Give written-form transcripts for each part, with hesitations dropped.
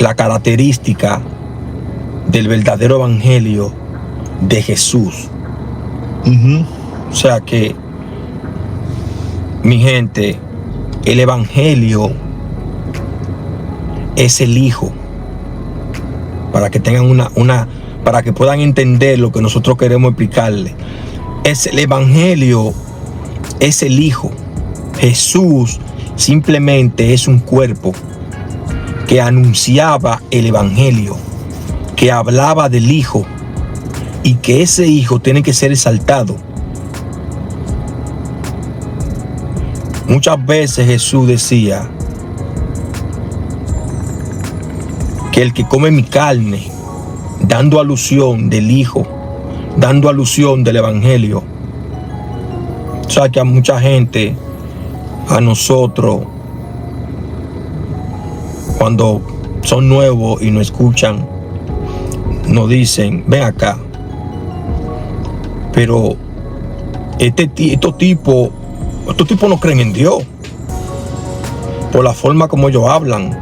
la característica del verdadero evangelio de Jesús. O sea que, mi gente, el evangelio es el Hijo. Para que tengan para que puedan entender lo que nosotros queremos explicarles. El evangelio es el Hijo. Jesús simplemente es un cuerpo que anunciaba el evangelio, que hablaba del Hijo, y que ese Hijo tiene que ser exaltado. Muchas veces Jesús decía que el que come mi carne, dando alusión del Hijo, dando alusión del evangelio. O sea que a mucha gente, a nosotros, cuando son nuevos y nos escuchan, nos dicen: ven acá, pero estos tipos no creen en Dios por la forma como ellos hablan.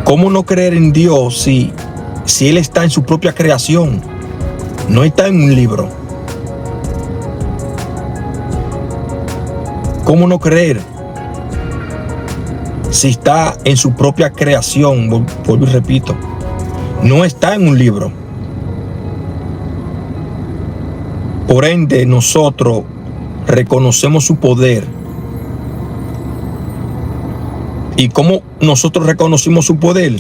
¿Cómo no creer en Dios si Él está en su propia creación? No está en un libro. ¿Cómo no creer si está en su propia creación? Vuelvo y repito, no está en un libro. Por ende, nosotros reconocemos su poder. ¿Y cómo nosotros reconocimos su poder?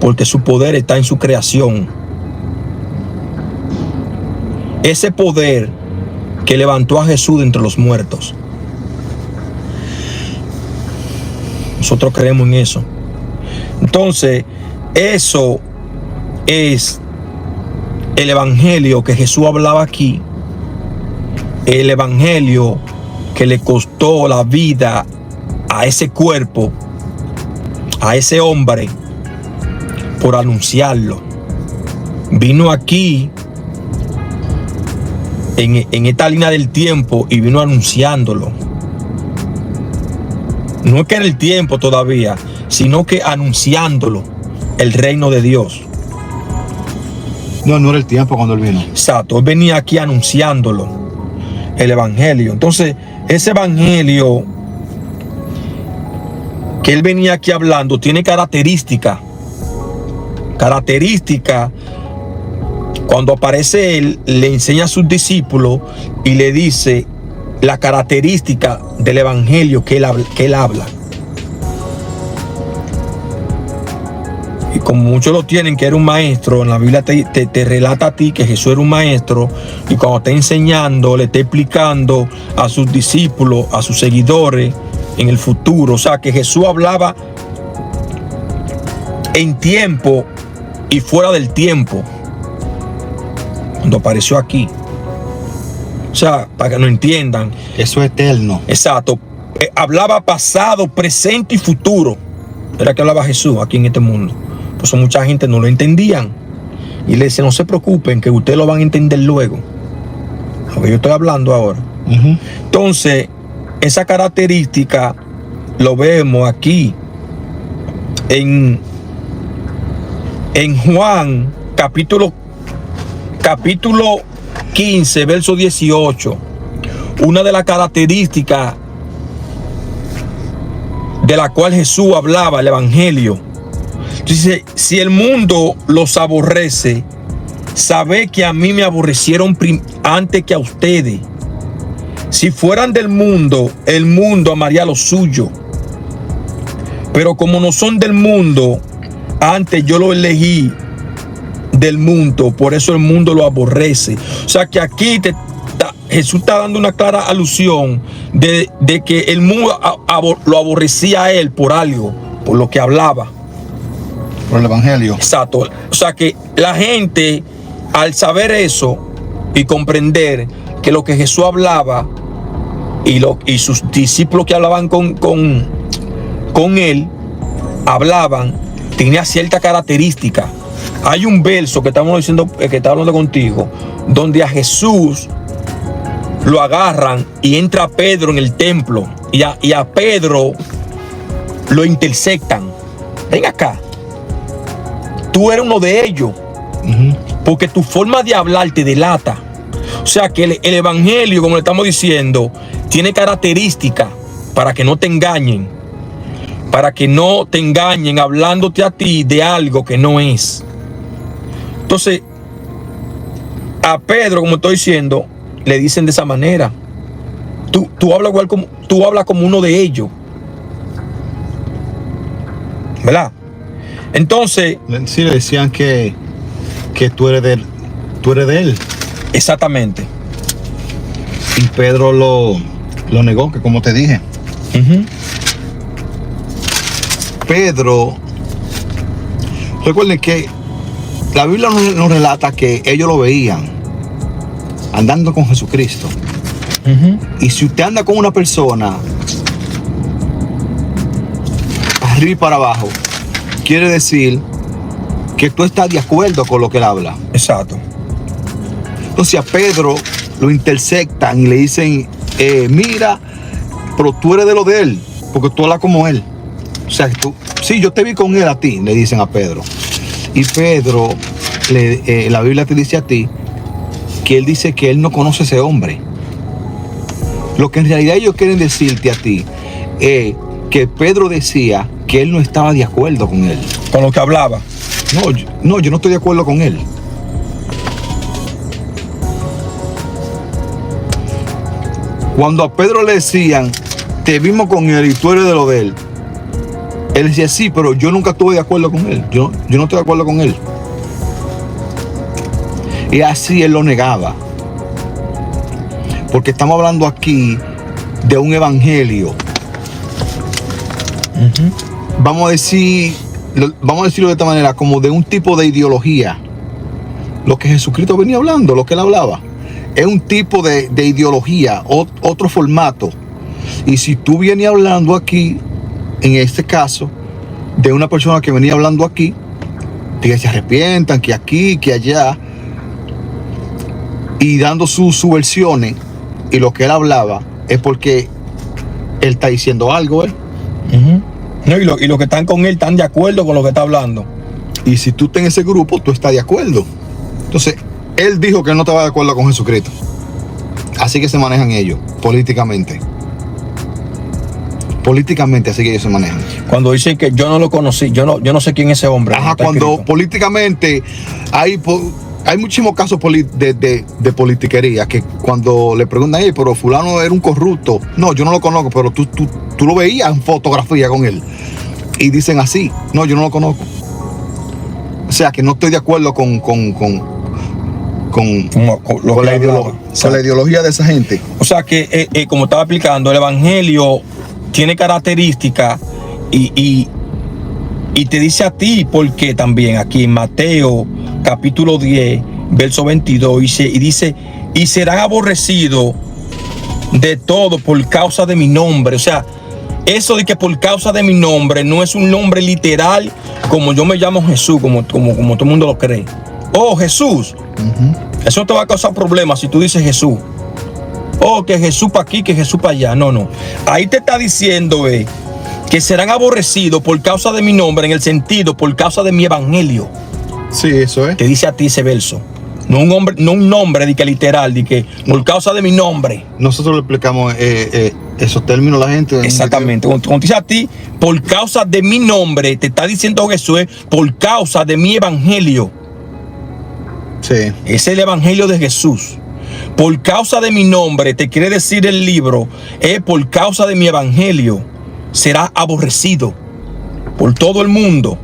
Porque su poder está en su creación. Ese poder que levantó a Jesús de entre los muertos. Nosotros creemos en eso. Entonces, eso es el evangelio que Jesús hablaba aquí. El evangelio que le costó la vida a ese cuerpo, a ese hombre, por anunciarlo. Vino aquí en esta línea del tiempo y vino anunciándolo. No es que era el tiempo todavía, sino que anunciándolo, el reino de Dios. No era el tiempo cuando él vino. Exacto, él venía aquí anunciándolo, el evangelio. Entonces, ese evangelio que él venía aquí hablando tiene características. Cuando aparece él, le enseña a sus discípulos y le dice la característica del evangelio que él habla. Y como muchos lo tienen, que era un maestro, en la Biblia te relata a ti que Jesús era un maestro, y cuando está enseñando, le está explicando a sus discípulos, a sus seguidores, en el futuro. O sea, que Jesús hablaba en tiempo y fuera del tiempo cuando apareció aquí. O sea, para que no entiendan, eso es eterno. Exacto. Hablaba pasado, presente y futuro. Era que hablaba Jesús aquí en este mundo. Por eso mucha gente no lo entendían. Y le dice: no se preocupen, que ustedes lo van a entender luego. Lo que yo estoy hablando ahora. Entonces, esa característica lo vemos aquí en Juan capítulo 15, verso 18. Una de las características de la cual Jesús hablaba, el evangelio. Dice: si el mundo los aborrece, sabed que a mí me aborrecieron antes que a ustedes. Si fueran del mundo, el mundo amaría lo suyo. Pero como no son del mundo, antes yo lo elegí del mundo, por eso el mundo lo aborrece. O sea que aquí Jesús está dando una clara alusión de que el mundo lo aborrecía a él por algo, por lo que hablaba. Por el evangelio. Exacto. O sea que la gente, al saber eso y comprender que lo que Jesús hablaba y sus discípulos que hablaban con él, hablaban, tenía cierta característica. Hay un verso que estamos diciendo, que está hablando contigo, donde a Jesús lo agarran y entra Pedro en el templo, y a Pedro lo intersectan. Ven acá. Tú eres uno de ellos. Porque tu forma de hablar te delata. O sea que el evangelio, como le estamos diciendo, tiene características para que no te engañen. Para que no te engañen hablándote a ti de algo que no es. Entonces, a Pedro, como estoy diciendo, le dicen de esa manera. Tú hablas como uno de ellos. ¿Verdad? Entonces, sí, le decían que tú eres de él. Exactamente. Y Pedro lo negó, que como te dije. Pedro, recuerden que la Biblia nos relata que ellos lo veían andando con Jesucristo. Y si usted anda con una persona arriba y para abajo, quiere decir que tú estás de acuerdo con lo que él habla. Exacto. Entonces a Pedro lo intersectan y le dicen, mira, pero tú eres de lo de él, porque tú hablas como él. O sea, sí, yo te vi con él a ti, le dicen a Pedro. Y Pedro, la Biblia te dice a ti que él dice que él no conoce a ese hombre. Lo que en realidad ellos quieren decirte a ti es que Pedro decía que él no estaba de acuerdo con él. Con lo que hablaba. No, yo no estoy de acuerdo con él. Cuando a Pedro le decían, te vimos con él y tú eres de lo de él, él decía, sí, pero yo nunca estuve de acuerdo con él. Yo no estoy de acuerdo con él. Y así él lo negaba. Porque estamos hablando aquí de un evangelio. Vamos a decirlo de esta manera, como de un tipo de ideología. Lo que Jesucristo venía hablando, lo que él hablaba, es un tipo de ideología, otro formato. Y si tú vienes hablando aquí, en este caso, de una persona que venía hablando aquí, de que se arrepientan, que aquí, que allá, y dando sus versiones, y lo que él hablaba, es porque él está diciendo algo, No, y los que están con él están de acuerdo con lo que está hablando. Y si tú estás en ese grupo, tú estás de acuerdo. Entonces, él dijo que él no estaba de acuerdo con Jesucristo. Así que se manejan ellos, políticamente. Políticamente, así que ellos se manejan. Cuando dicen que yo no lo conocí, yo no sé quién es ese hombre. Ajá, cuando escrito. Políticamente hay muchísimos casos de politiquería, que cuando le preguntan, pero fulano era un corrupto. No, yo no lo conozco, pero tú lo veías en fotografía con él. Y dicen así, no, yo no lo conozco. O sea, que no estoy de acuerdo con la ideología de esa gente. O sea que, como estaba explicando, el evangelio tiene características y te dice a ti por qué también. Aquí en Mateo capítulo 10, verso 22, dice, y serán aborrecidos de todo por causa de mi nombre. O sea, eso de que por causa de mi nombre no es un nombre literal, como yo me llamo Jesús, como todo el mundo lo cree. Oh, Jesús. Eso no te va a causar problemas si tú dices Jesús. Oh, que Jesús para aquí, que Jesús para allá. No. Ahí te está diciendo que serán aborrecidos por causa de mi nombre, en el sentido, por causa de mi evangelio. Sí, eso es. Te dice a ti ese verso. No un nombre de que literal, de que por causa de mi nombre. Nosotros le explicamos esos términos a la gente. Exactamente. Cuando dice a ti, por causa de mi nombre, te está diciendo Jesús, por causa de mi evangelio. Sí. Es el evangelio de Jesús. Por causa de mi nombre, te quiere decir el libro, por causa de mi evangelio, será aborrecido por todo el mundo.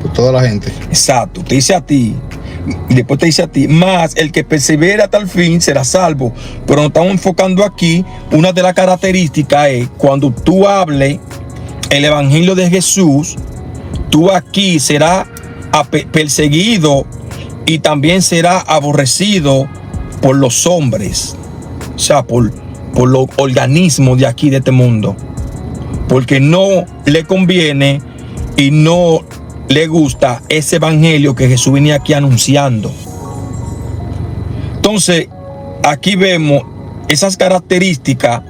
Por toda la gente. Exacto. Te dice a ti. Y después te dice a ti, más el que persevera hasta el fin será salvo. Pero nos estamos enfocando aquí. Una de las características es cuando tú hables el evangelio de Jesús, tú aquí serás perseguido y también serás aborrecido por los hombres. O sea, por los organismos de aquí, de este mundo. Porque no le conviene y no le gusta ese evangelio que Jesús venía aquí anunciando. Entonces, aquí vemos esas características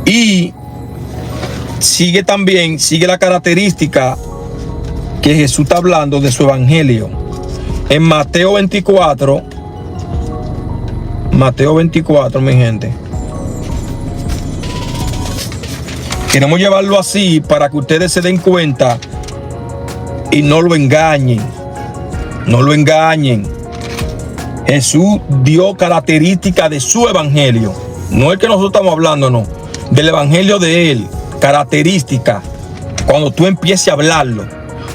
y sigue la característica que Jesús está hablando de su evangelio. En Mateo 24, mi gente. Queremos llevarlo así para que ustedes se den cuenta y no lo engañen. No lo engañen. Jesús dio características de su evangelio. No el que nosotros estamos hablando, no. Del evangelio de él. Características. Cuando tú empieces a hablarlo,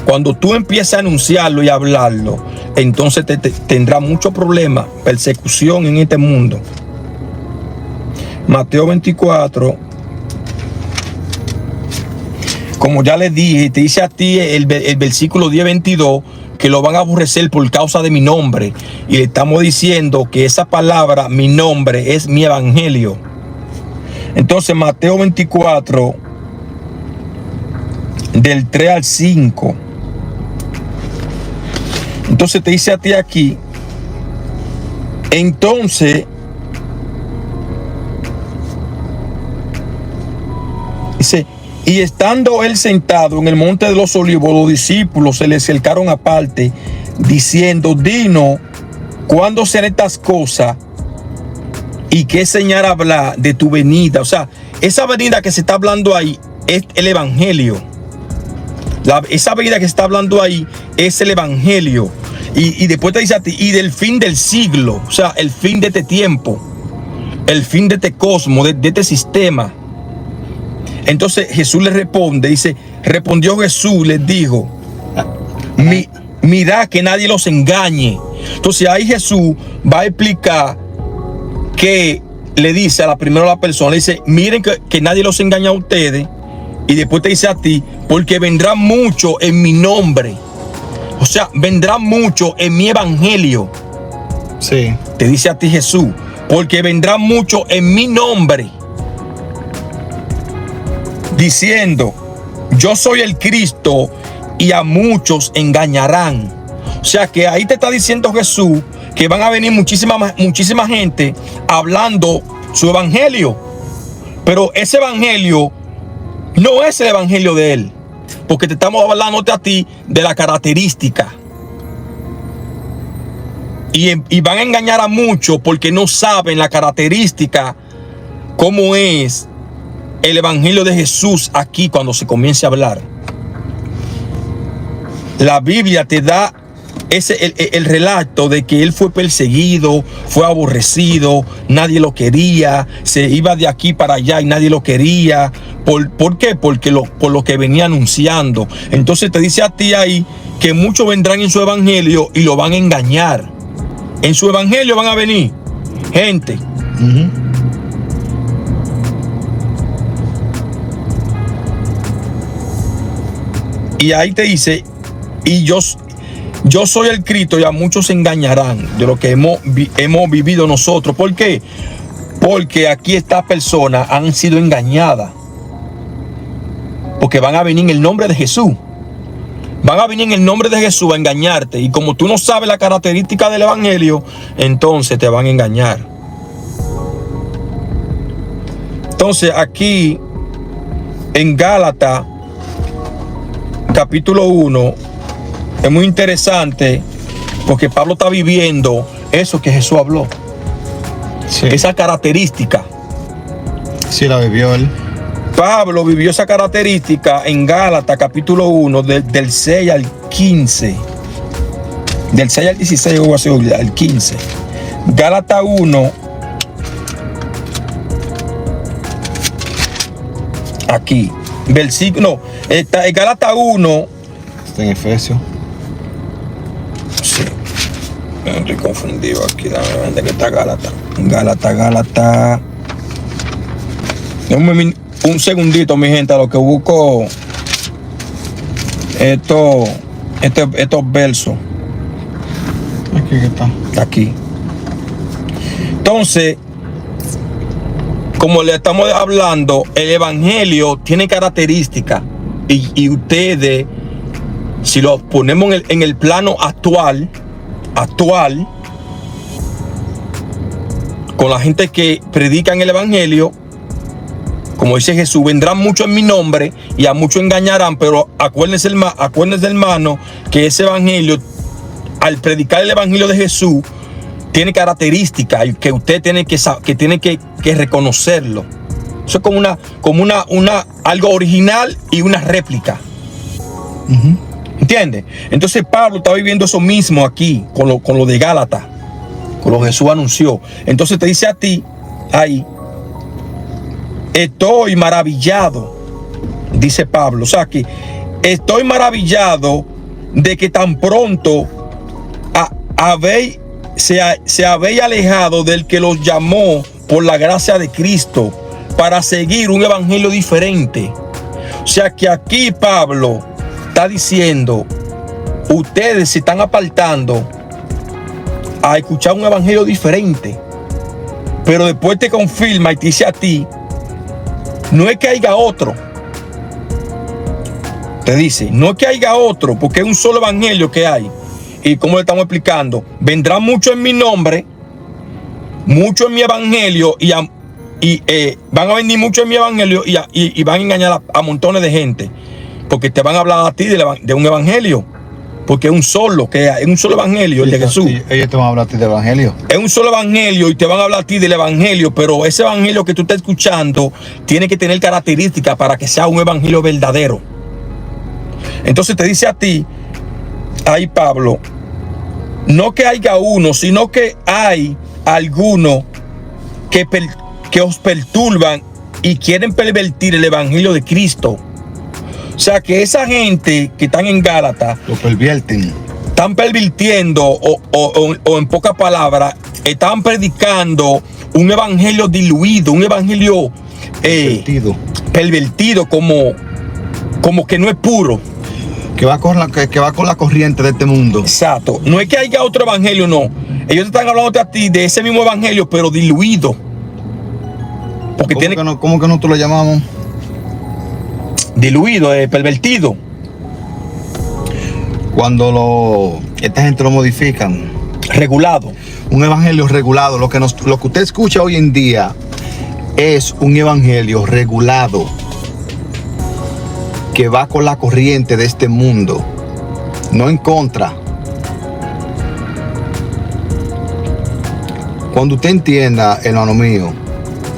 cuando tú empieces a anunciarlo y a hablarlo, entonces tendrá muchos problemas, persecución en este mundo. Mateo 24. Como ya les dije, te dice a ti el versículo 10-22 que lo van a aborrecer por causa de mi nombre. Y le estamos diciendo que esa palabra, mi nombre, es mi evangelio. Entonces, Mateo 24, del 3 al 5. Entonces te dice a ti aquí. Entonces, dice, y estando él sentado en el monte de los olivos, los discípulos se le acercaron aparte, diciendo, dinos, ¿cuándo serán estas cosas? ¿Y qué señal habla de tu venida? O sea, esa venida que se está hablando ahí es el evangelio. Esa venida que se está hablando ahí es el evangelio. Y después te dice a ti, y del fin del siglo, o sea, el fin de este tiempo, el fin de este cosmos, de este sistema. Entonces Jesús le responde, dice, respondió Jesús, les dijo, mirad que nadie los engañe. Entonces ahí Jesús va a explicar que le dice a la primera persona, le dice, miren que nadie los engaña a ustedes. Y después te dice a ti, porque vendrán mucho en mi nombre. O sea, vendrán mucho en mi evangelio. Sí. Te dice a ti Jesús, porque vendrán mucho en mi nombre, diciendo, yo soy el Cristo, y a muchos engañarán. O sea que ahí te está diciendo Jesús que van a venir muchísima gente hablando su evangelio. Pero ese evangelio no es el evangelio de él, porque te estamos hablando a ti de la característica. Y van a engañar a muchos porque no saben la característica, cómo es el evangelio de Jesús aquí cuando se comience a hablar. La Biblia te da el relato de que él fue perseguido, fue aborrecido, nadie lo quería, se iba de aquí para allá y nadie lo quería. ¿Por qué? Porque por lo que venía anunciando. Entonces te dice a ti ahí que muchos vendrán en su evangelio y lo van a engañar. En su evangelio van a venir gente. Y ahí te dice, y yo soy el Cristo, y a muchos se engañarán de lo que hemos vivido nosotros. ¿Por qué? Porque aquí estas personas han sido engañadas. Porque van a venir en el nombre de Jesús. Van a venir en el nombre de Jesús a engañarte. Y como tú no sabes la característica del evangelio, entonces te van a engañar. Entonces aquí en Gálatas capítulo 1 es muy interesante, porque Pablo está viviendo eso que Jesús habló. Sí. Esa característica. Sí, la vivió él. Pablo vivió esa característica en Gálatas capítulo 1 del 6 al 15. Del 6 al 16 o así, al 15. Gálatas 1. Aquí. Versículo. Está en Gálatas 1. Está en Efesios. Sí. Estoy confundido aquí. ¿Dónde está Gálatas? Gálatas. Un segundito, mi gente, a lo que busco estos versos. Aquí está. Aquí. Entonces, como le estamos hablando, el evangelio tiene características. Y ustedes, si lo ponemos en el plano actual, con la gente que predican el evangelio, como dice Jesús, vendrán muchos en mi nombre y a muchos engañarán, pero acuérdense hermano, que ese evangelio, al predicar el evangelio de Jesús, tiene características que usted tiene que reconocerlo. Eso es como algo original y una réplica. ¿Entiendes? Entonces Pablo está viviendo eso mismo aquí con lo de Gálatas, con lo que Jesús anunció. Entonces te dice a ti ahí, estoy maravillado, dice Pablo. O sea que estoy maravillado de que tan pronto se habéis alejado del que los llamó por la gracia de Cristo para seguir un evangelio diferente. O sea que aquí Pablo está diciendo, ustedes se están apartando a escuchar un evangelio diferente, pero después te confirma y te dice a ti, no es que haya otro. Te dice, no es que haya otro, porque es un solo evangelio que hay. Y como le estamos explicando, vendrán muchos en mi nombre, muchos en mi evangelio, y van a venir muchos en mi evangelio y van a engañar a montones de gente, porque te van a hablar a ti de un evangelio, porque es un solo evangelio, el de Jesús. Ellos te van a hablar a ti del evangelio. Es un solo evangelio y te van a hablar a ti del evangelio, pero ese evangelio que tú estás escuchando tiene que tener características para que sea un evangelio verdadero. Entonces te dice a ti, ahí Pablo, no que haya uno, sino que hay algunos que os perturban y quieren pervertir el evangelio de Cristo. O sea que esa gente que están en Gálatas lo pervierten. Están pervirtiendo o en pocas palabras, están predicando un evangelio diluido, un evangelio pervertido, como que no es puro. Que va con la corriente de este mundo. Exacto. No es que haya otro evangelio, no. Ellos están hablando a ti de ese mismo evangelio, pero diluido. Porque ¿Cómo que nosotros lo llamamos? Diluido, pervertido. Cuando esta gente lo modifican. Regulado. Un evangelio regulado. Lo que usted escucha hoy en día es un evangelio regulado, que va con la corriente de este mundo, no en contra. Cuando usted entienda, hermano mío,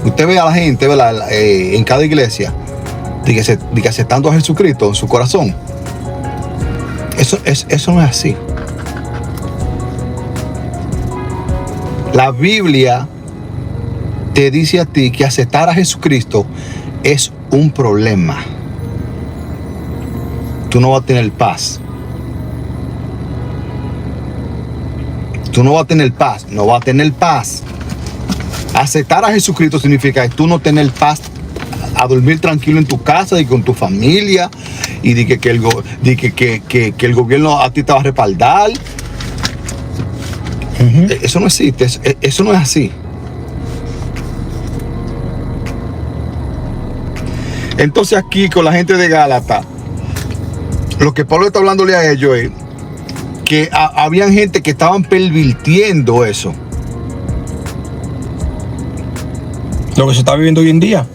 usted ve a la gente, ¿verdad? En cada iglesia, de que aceptando a Jesucristo en su corazón. Eso no es así. La Biblia te dice a ti que aceptar a Jesucristo es un problema. Tú no vas a tener paz. Tú no vas a tener paz. No vas a tener paz. Aceptar a Jesucristo significa que tú no tener paz, a dormir tranquilo en tu casa y con tu familia, y de que el gobierno a ti te va a respaldar. Eso no existe. Eso no es así. Entonces aquí con la gente de Gálatas, lo que Pablo está hablándole a ellos es que habían gente que estaban pervirtiendo eso. Lo que se está viviendo hoy en día.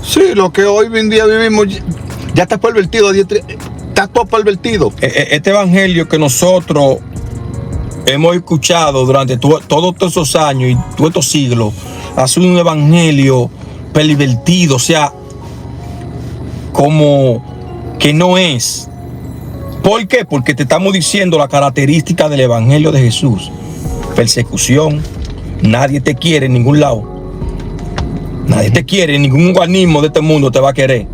Sí, lo que hoy en día vivimos ya está pervertido. Está todo pervertido. Este evangelio que nosotros hemos escuchado durante todos esos años y todos estos siglos ha sido un evangelio pervertido, o sea, como que no es. ¿Por qué? Porque te estamos diciendo la característica del evangelio de Jesús. Persecución. Nadie te quiere en ningún lado. Nadie te quiere, ningún organismo de este mundo te va a querer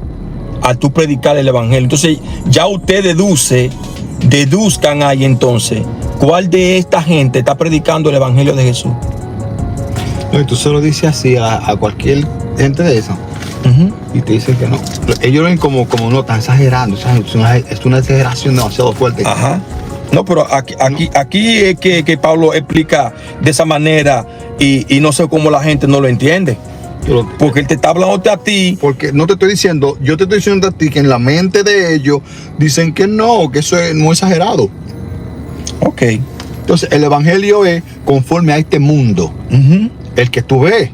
al tú predicar el evangelio. Entonces ya usted deduzcan ahí entonces cuál de esta gente está predicando el evangelio de Jesús. No, y tú se lo dices así a cualquier gente de esa. Y te dicen que no. Ellos lo ven como no, están exagerando. Es una exageración demasiado fuerte. Ajá. No, pero aquí es que Pablo explica de esa manera y no sé cómo la gente no lo entiende. Porque él te está hablando a ti. Porque no te estoy diciendo, yo te estoy diciendo a ti que en la mente de ellos dicen que no, que eso es no exagerado. Ok. Entonces el evangelio es conforme a este mundo. El que tú ves.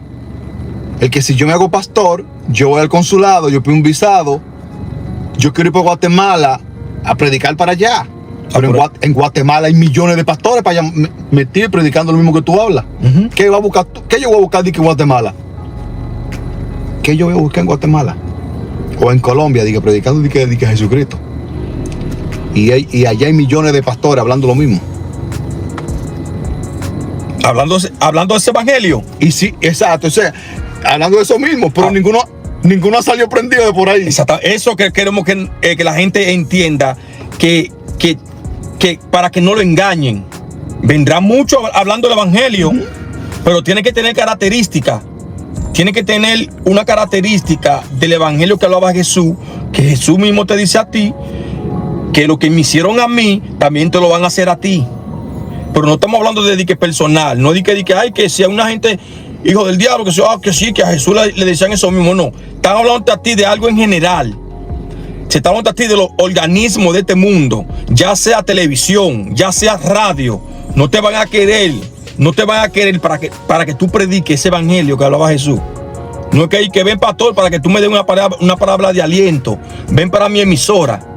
El que si yo me hago pastor, yo voy al consulado, yo pido un visado, yo quiero ir para Guatemala a predicar para allá. Pero en Guatemala hay millones de pastores para allá metidos predicando lo mismo que tú hablas. ¿Qué va a buscar? ¿Qué yo voy a buscar de Guatemala? ¿Qué yo voy a buscar en Guatemala? O en Colombia, predicando de que Jesucristo. Y allá hay millones de pastores hablando lo mismo. Hablando de ese evangelio. Y sí, exacto. O sea, hablando de eso mismo, pero ninguno ha salido prendido de por ahí. Exacto. Eso que queremos que la gente entienda, que para que no lo engañen. Vendrá mucho hablando del evangelio, pero tiene que tener características. Tiene que tener una característica del evangelio que hablaba Jesús, que Jesús mismo te dice a ti, que lo que me hicieron a mí, también te lo van a hacer a ti. Pero no estamos hablando de que personal, no de que ay, que sea una gente hijo del diablo, que sí, que a Jesús le decían eso mismo. No, están hablando a ti de algo en general. Se está hablando a ti de los organismos de este mundo, ya sea televisión, ya sea radio. No te van a querer para que tú prediques ese evangelio que hablaba Jesús. No es que ven, pastor, para que tú me des una palabra de aliento. Ven para mi emisora.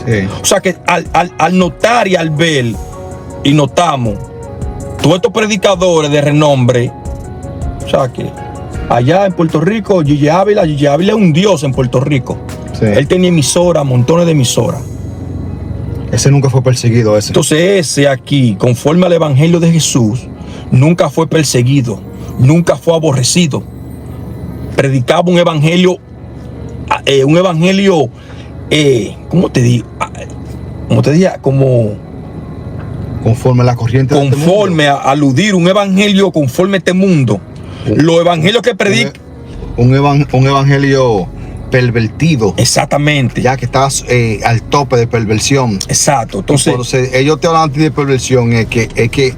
Sí. O sea que al notar y al ver, y notamos todos estos predicadores de renombre, o sea que allá en Puerto Rico, Gigi Ávila es un dios en Puerto Rico. Sí. Él tenía emisora, montones de emisoras. Ese nunca fue perseguido, ese. Entonces ese aquí, conforme al evangelio de Jesús, nunca fue perseguido, nunca fue aborrecido. Predicaba un evangelio, ¿cómo te digo? Conforme a la corriente de este mundo. Conforme a aludir un evangelio conforme a este mundo. Los evangelios que predica. Un evangelio pervertido. Exactamente. Ya que estás al tope de perversión. Exacto. Entonces ellos te hablan de perversión, es que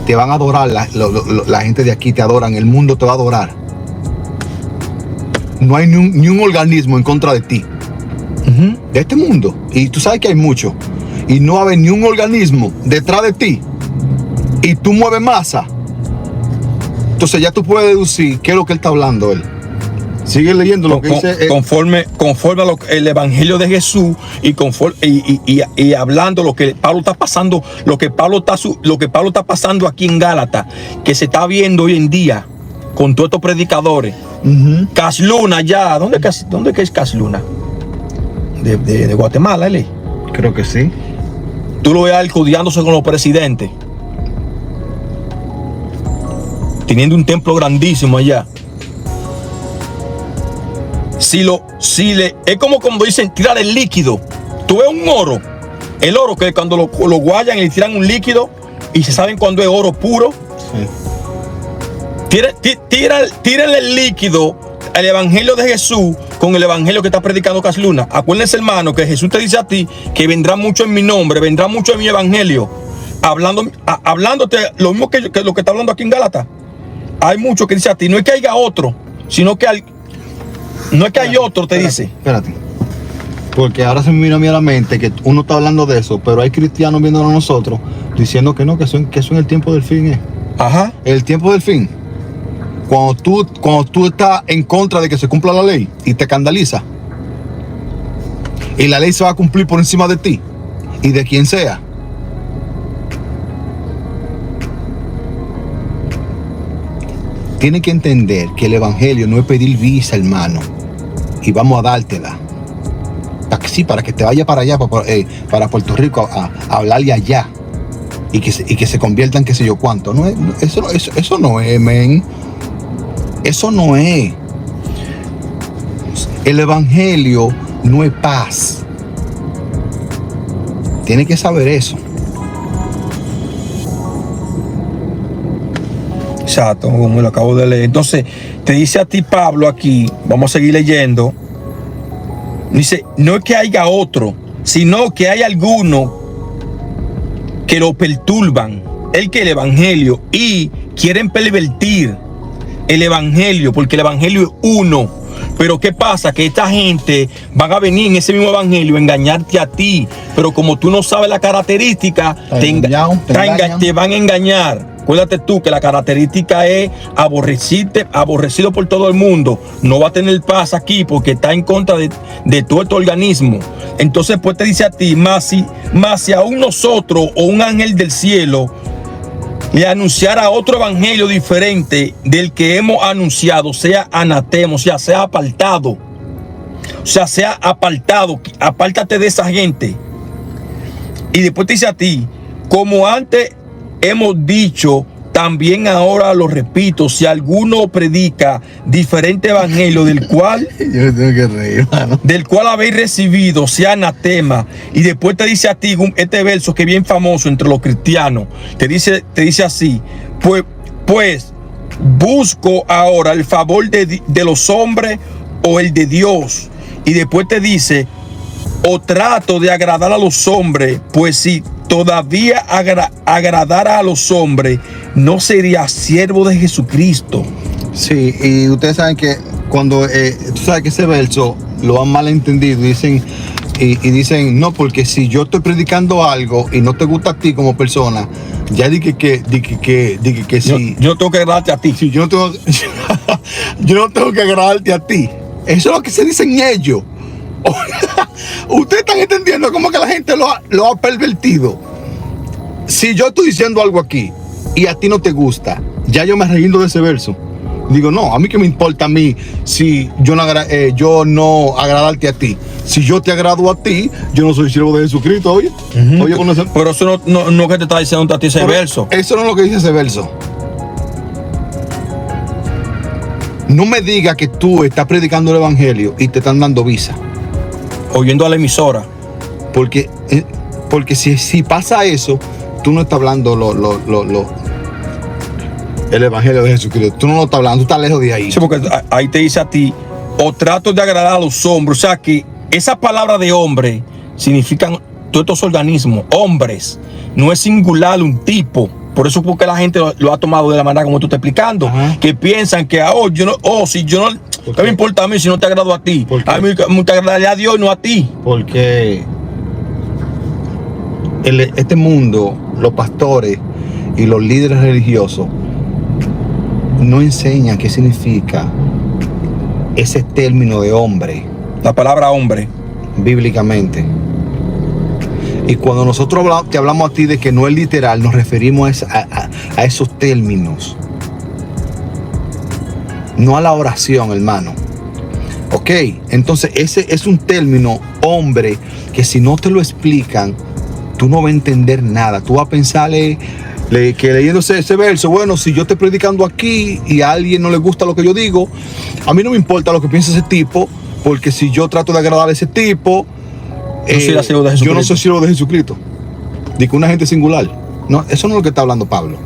te van a adorar, la gente de aquí te adoran, el mundo te va a adorar. No hay ni un organismo en contra de ti. De este mundo. Y tú sabes que hay mucho. Y no va a haber ni un organismo detrás de ti. Y tú mueves masa. Entonces ya tú puedes deducir qué es lo que él está hablando él. Sigue leyendo lo que dice. Conforme el evangelio de Jesús y hablando lo que Pablo está pasando, lo que Pablo está pasando aquí en Gálatas, que se está viendo hoy en día con todos estos predicadores. Casluna ya, ¿dónde es Casluna? De Guatemala, ¿eh? Creo que sí. Tú lo ves a él codiándose con los presidentes, teniendo un templo grandísimo allá. Es como cuando dicen tirar el líquido. Tú ves un oro, el oro que cuando lo guayan y le tiran un líquido y se saben cuando es oro puro. Sí. Tírenle el líquido al evangelio de Jesús con el evangelio que está predicando Casluna. Acuérdense, hermano, que Jesús te dice a ti que vendrá mucho en mi nombre, vendrá mucho en mi evangelio, hablándote lo mismo que lo que está hablando aquí en Gálatas. Hay mucho que dice a ti, no es que haya otro, sino que hay otro, te dice. Espérate. Porque ahora se me vino a mí a la mente que uno está hablando de eso, pero hay cristianos viéndonos a nosotros diciendo que no, que eso en el tiempo del fin. Ajá. El tiempo del fin. Cuando tú estás en contra de que se cumpla la ley y te escandaliza, y la ley se va a cumplir por encima de ti y de quien sea. Tienes que entender que el evangelio no es pedir visa, hermano, y vamos a dártela. Para que te vaya para allá, para Puerto Rico, a hablarle allá y que se convierta en qué sé yo cuánto. Eso no es, men. Eso no es. El evangelio no es paz. Tienes que saber eso. Exacto, como lo acabo de leer. Entonces, te dice a ti Pablo aquí, vamos a seguir leyendo. Dice, no es que haya otro, sino que hay algunos que lo perturban, el evangelio, y quieren pervertir el evangelio, porque el evangelio es uno. Pero ¿qué pasa? Que esta gente van a venir en ese mismo evangelio a engañarte a ti. Pero como tú no sabes la característica, te van a engañar. recuérdate tú que la característica es aborrecido por todo el mundo. No va a tener paz aquí porque está en contra de todo este organismo. Entonces pues te dice a ti, más si aún nosotros o un ángel del cielo le anunciara otro evangelio diferente del que hemos anunciado, sea anatema, o sea apartado. O sea apartado, apártate de esa gente. Y después te dice a ti, como antes hemos dicho, también ahora lo repito, si alguno predica diferente evangelio del cual yo tengo que reír, mano. Del cual habéis recibido, sea anatema. Y después te dice a ti este verso que es bien famoso entre los cristianos. Te dice así, pues busco ahora el favor de los hombres o el de Dios. Y después te dice, o trato de agradar a los hombres, pues si todavía agradara a los hombres, no sería siervo de Jesucristo. Sí, y ustedes saben que cuando tú sabes que ese verso lo han malentendido, dicen no, porque si yo estoy predicando algo y no te gusta a ti como persona, ya dije que sí. Yo tengo que agradarte a ti. Sí, yo no tengo que agradarte a ti. Eso es lo que se dicen ellos. Ustedes están entendiendo cómo que la gente lo ha pervertido. Si yo estoy diciendo algo aquí y a ti no te gusta, ya yo me rindo de ese verso. Digo, no, a mí que me importa a mí si yo no agradarte a ti. Si yo te agrado a ti, yo no soy siervo de Jesucristo, oye. Oye, pero eso no que te está diciendo a ti ese verso. Eso no es lo que dice ese verso. No me digas que tú estás predicando el evangelio y te están dando visa. Oyendo a la emisora. Porque si pasa eso, tú no estás hablando el evangelio de Jesucristo. Tú no lo estás hablando, tú estás lejos de ahí. Sí, porque ahí te dice a ti, o trato de agradar a los hombres. O sea que esa palabra de hombre significan todos estos organismos, hombres. No es singular un tipo. Por eso porque la gente lo ha tomado de la manera como tú estás explicando. Ajá. Que piensan que, si yo no, ¿qué me importa a mí si no te agrado a ti? A mí te agradaría a Dios y no a ti. Porque este mundo, los pastores y los líderes religiosos no enseñan qué significa ese término de hombre. La palabra hombre. Bíblicamente. Y cuando nosotros te hablamos a ti de que no es literal, nos referimos a esos términos. No a la oración, hermano. Ok, entonces ese es un término, hombre, que si no te lo explican, tú no vas a entender nada. Tú vas a pensarle que leyéndose ese verso, bueno, si yo estoy predicando aquí y a alguien no le gusta lo que yo digo, a mí no me importa lo que piense ese tipo, porque si yo trato de agradar a ese tipo, yo no soy siervo de Jesucristo. Digo, una gente singular. No, eso no es lo que está hablando Pablo.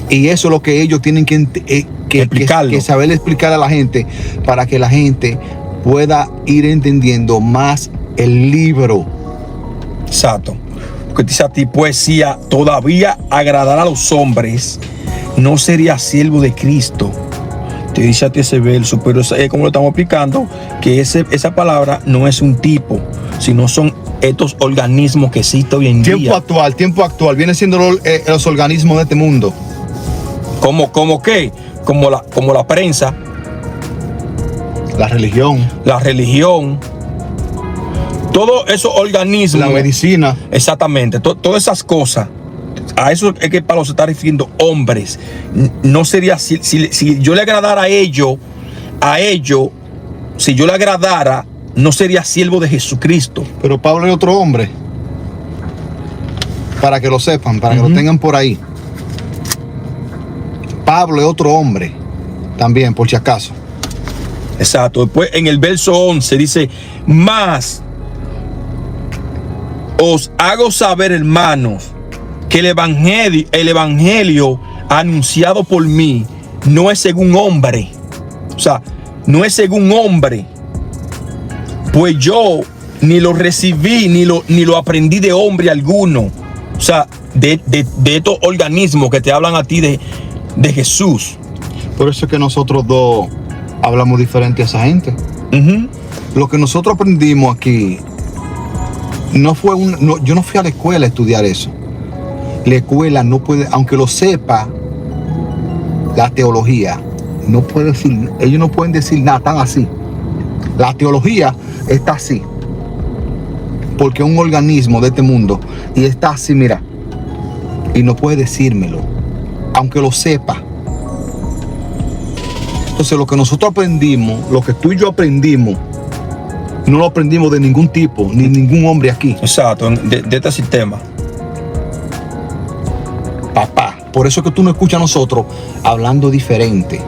Y eso es lo que ellos tienen que saber explicar a la gente, para que la gente pueda ir entendiendo más el libro. Exacto. Porque dice a ti, pues si todavía agradar a los hombres, no sería siervo de Cristo. Te dice a ti ese verso, pero es como lo estamos explicando, que esa palabra no es un tipo, sino son estos organismos que existen hoy en día. Tiempo actual, viene siendo los organismos de este mundo. ¿Cómo qué? Como la prensa. La religión. Todos esos organismos. La medicina. Exactamente, todas esas cosas. A eso es que Pablo se está refiriendo, hombres. No sería, si yo le agradara a ellos, si yo le agradara, no sería siervo de Jesucristo. Pero Pablo es otro hombre. Para que lo sepan, para que lo tengan por ahí. Pablo es otro hombre. También, por si acaso. Exacto. Después en el verso 11 dice, más os hago saber, hermanos, que el evangelio anunciado por mí no es según hombre. O sea, no es según hombre. Pues yo ni lo recibí, ni lo aprendí de hombre alguno. O sea, de estos organismos que te hablan a ti de Jesús. Por eso es que nosotros dos hablamos diferente a esa gente. Lo que nosotros aprendimos aquí, yo no fui a la escuela a estudiar eso. La escuela no puede, aunque lo sepa, la teología, no puede decir, ellos no pueden decir nada, tan así. La teología está así, porque es un organismo de este mundo y está así, mira, y no puede decírmelo, aunque lo sepa. Entonces lo que nosotros aprendimos, lo que tú y yo aprendimos, no lo aprendimos de ningún tipo, ni ningún hombre aquí. Exacto, de este sistema. Papá, por eso es que tú no escuchas a nosotros hablando diferente.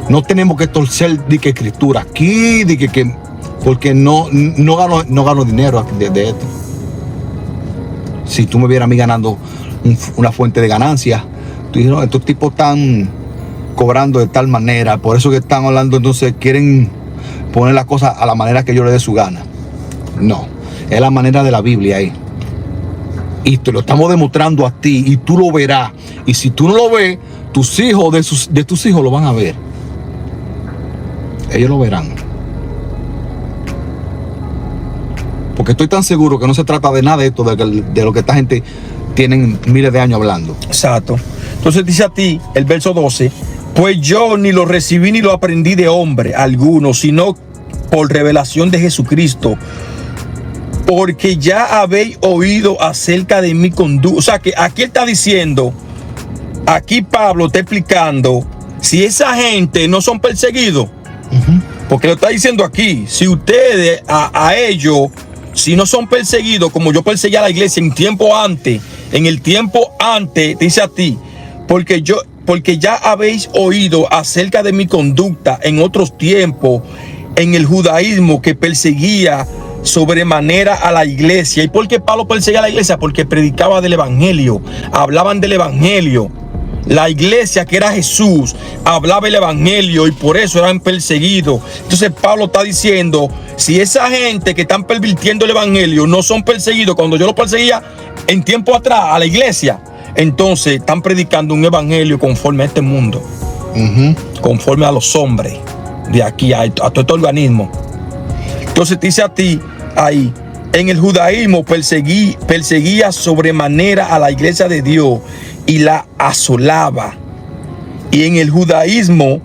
No tenemos que torcer de que escritura aquí, de que porque no gano dinero de esto. Si tú me vieras a mí ganando una fuente de ganancia, tú dices, no, estos tipos están cobrando de tal manera, por eso que están hablando, entonces quieren poner las cosas a la manera que yo le dé su gana. No, es la manera de la Biblia ahí. Y te lo estamos demostrando a ti y tú lo verás. Y si tú no lo ves, tus hijos de tus hijos lo van a ver. Ellos lo verán. Porque estoy tan seguro que no se trata de nada de esto, de lo que esta gente tienen miles de años hablando. Exacto. Entonces dice a ti, el verso 12, pues yo ni lo recibí ni lo aprendí de hombre alguno, sino por revelación de Jesucristo. Porque ya habéis oído acerca de mi conducta. O sea que aquí está diciendo, aquí Pablo está explicando, si esa gente no son perseguidos, porque lo está diciendo aquí, si ustedes a ellos, si no son perseguidos, como yo perseguí a la iglesia en el tiempo antes, dice a ti, porque ya habéis oído acerca de mi conducta en otros tiempos, en el judaísmo que perseguía sobremanera a la iglesia. ¿Y por qué Pablo perseguía a la iglesia? Porque predicaba del evangelio, hablaban del evangelio. La iglesia, que era Jesús, hablaba el evangelio y por eso eran perseguidos. Entonces Pablo está diciendo, si esa gente que están pervirtiendo el evangelio no son perseguidos, cuando yo lo perseguía en tiempo atrás a la iglesia, entonces están predicando un evangelio conforme a este mundo, conforme a los hombres de aquí, a todo este organismo. Entonces dice a ti ahí, en el judaísmo perseguía sobremanera a la iglesia de Dios y la asolaba. Y en el judaísmo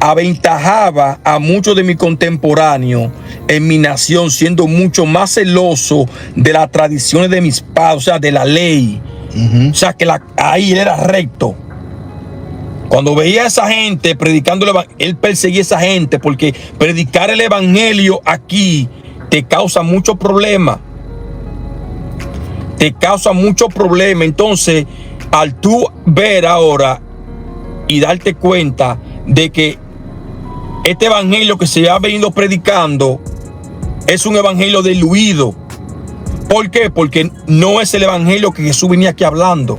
aventajaba a muchos de mis contemporáneos en mi nación, siendo mucho más celoso de las tradiciones de mis padres, o sea, de la ley. O sea, que ahí él era recto. Cuando veía a esa gente predicando el evangelio, él perseguía a esa gente, porque predicar el evangelio aquí te causa mucho problema. Te causa mucho problema. Entonces, al tú ver ahora y darte cuenta de que este evangelio que se ha venido predicando es un evangelio diluido. ¿Por qué? Porque no es el evangelio que Jesús venía aquí hablando,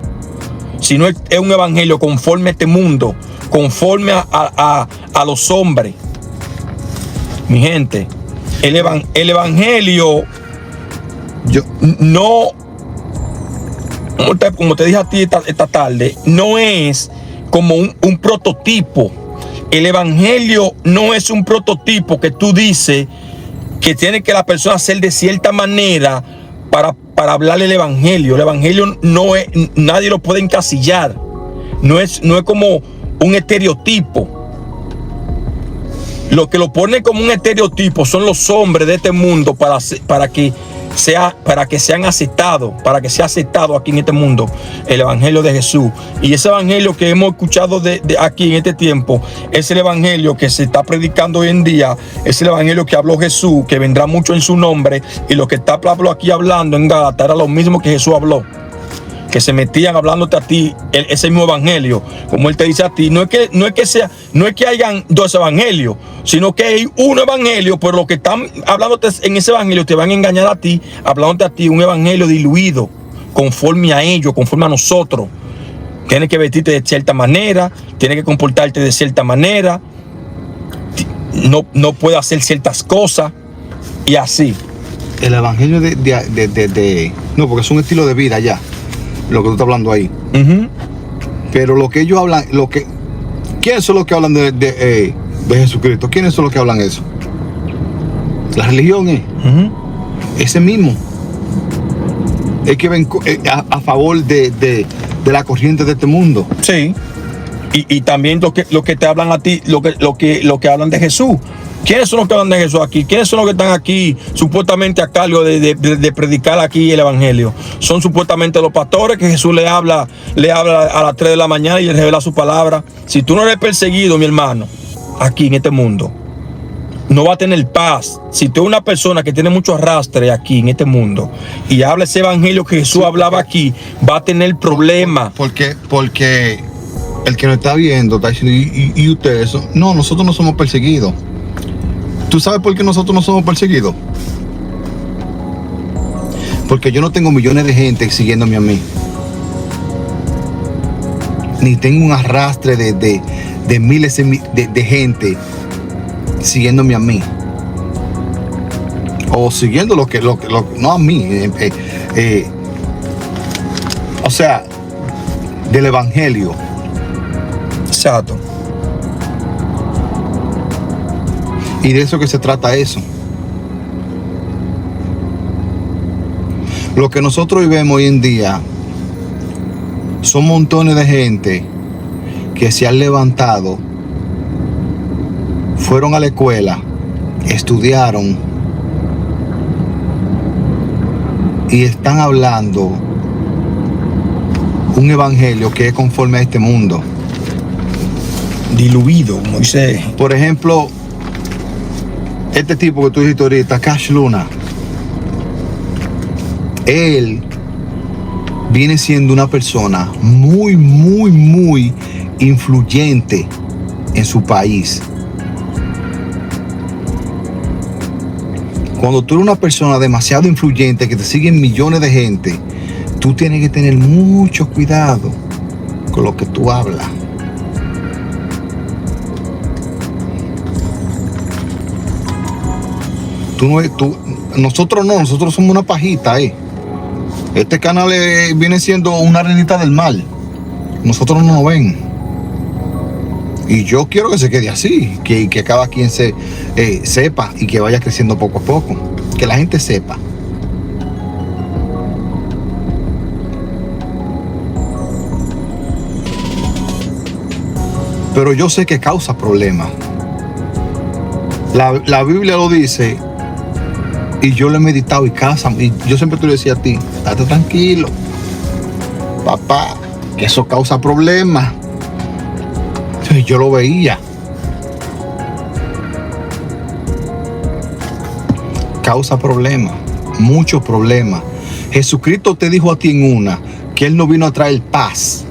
sino es un evangelio conforme a este mundo, conforme a los hombres. Mi gente, el evangelio no, como te dije a ti esta tarde, no es como un prototipo. El evangelio no es un prototipo que tú dices que tiene que la persona hacer de cierta manera para hablarle el evangelio. El evangelio no es, nadie lo puede encasillar. No es como un estereotipo. Lo que lo pone como un estereotipo son los hombres de este mundo para que sean aceptados, para que sea aceptado aquí en este mundo el evangelio de Jesús. Y ese evangelio que hemos escuchado de aquí en este tiempo es el evangelio que se está predicando hoy en día, es el evangelio que habló Jesús, que vendrá mucho en su nombre. Y lo que está Pablo aquí hablando en Gálatas era lo mismo que Jesús habló, que se metían hablándote a ti ese mismo evangelio, como él te dice a ti. No es que hayan dos evangelios, sino que hay un evangelio, pero los que están hablándote en ese evangelio te van a engañar a ti, hablándote a ti un evangelio diluido, conforme a ellos, conforme a nosotros. Tienes que vestirte de cierta manera, tienes que comportarte de cierta manera, no puedes hacer ciertas cosas y así. El evangelio no, porque es un estilo de vida ya, lo que tú estás hablando ahí. Pero lo que ellos hablan, ¿quiénes son los que hablan de Jesucristo? ¿Quiénes son los que hablan eso? La religión es ese mismo. Es que ven a favor de la corriente de este mundo. Sí. Y también lo que te hablan a ti, lo que hablan de Jesús. ¿Quiénes son los que hablan de Jesús aquí? ¿Quiénes son los que están aquí supuestamente a cargo de predicar aquí el evangelio? Son supuestamente los pastores que Jesús le habla a las 3 de la mañana y le revela su palabra. Si tú no eres perseguido, mi hermano, aquí en este mundo, no va a tener paz. Si tú eres una persona que tiene mucho arrastre aquí en este mundo y habla ese evangelio que Jesús hablaba aquí, va a tener problemas. Porque el que nos está viendo está diciendo, ¿y ustedes? No, nosotros no somos perseguidos. ¿Tú sabes por qué nosotros no somos perseguidos? Porque yo no tengo millones de gente siguiéndome a mí. Ni tengo un arrastre de miles de gente siguiéndome a mí. O siguiendo no a mí. O sea, del evangelio. Exacto. Y de eso que se trata eso. Lo que nosotros vemos hoy en día son montones de gente que se han levantado, fueron a la escuela, estudiaron y están hablando un evangelio que es conforme a este mundo. Diluido, Moisés. Por ejemplo, este tipo que tú dijiste ahorita, Cash Luna, él viene siendo una persona muy, muy, muy influyente en su país. Cuando tú eres una persona demasiado influyente, que te siguen millones de gente, tú tienes que tener mucho cuidado con lo que tú hablas. Nosotros somos una pajita, Este canal viene siendo una arenita del mar. Nosotros no nos ven. Y yo quiero que se quede así, que cada quien sepa y que vaya creciendo poco a poco. Que la gente sepa. Pero yo sé que causa problemas. La Biblia lo dice. Y yo lo he meditado y casa. Y yo siempre te lo decía a ti, estate tranquilo, papá, que eso causa problemas. Entonces yo lo veía. Causa problemas, muchos problemas. Jesucristo te dijo a ti en una, que Él no vino a traer paz.